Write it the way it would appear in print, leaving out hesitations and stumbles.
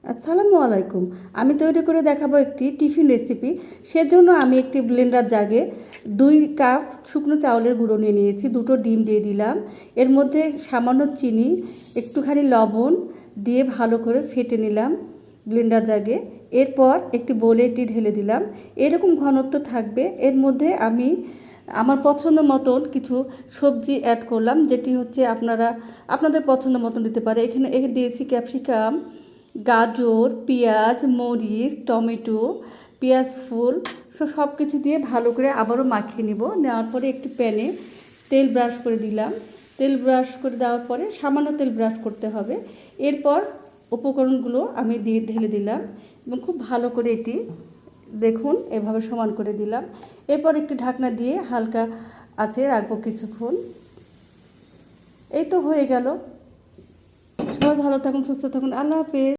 আসসালামু আলাইকুম। আমি তৈরি করে দেখাবো একটি টিফিন রেসিপি। সেজন্য আমি একটি ব্লেন্ডার জাগে 2 কাপ শুকনো চাউলের গুঁড়ো নিয়ে নিয়েছি, 2টো ডিম দিয়ে দিলাম, এর মধ্যে সামান্য চিনি, একটুখানি লবণ দিয়ে ভালো করে ফেটে নিলাম ব্লেন্ডার জাগে। এরপর একটি বোলে এটি ঢেলে দিলাম। এরকম ঘনত্ব থাকবে। এর মধ্যে আমি আমার পছন্দ মতন কিছু সবজি অ্যাড করলাম, যেটি হচ্ছে আপনাদের পছন্দ মতন দিতে পারে। এখানে দিয়েছি ক্যাপসিকাম, গাজর, পেঁয়াজ, মরিচ, টমেটো, পেঁয়াজ ফুল, সব কিছু দিয়ে ভালো করে আবারও মাখিয়ে নিব। নেওয়ার পরে একটি প্যানে তেল ব্রাশ করে দিলাম। তেল ব্রাশ করে দেওয়ার পরে সামান্য তেল ব্রাশ করতে হবে। এরপর উপকরণগুলো আমি ঢেলে দিলাম এবং খুব ভালো করে এটি দেখুন এভাবে সমান করে দিলাম। এরপর একটি ঢাকনা দিয়ে হালকা আঁচে রাখবো কিছুক্ষণ। এই তো হয়ে গেল। সবাই ভালো থাকুন, সুস্থ থাকুন। আল্লাহ হাফেজ।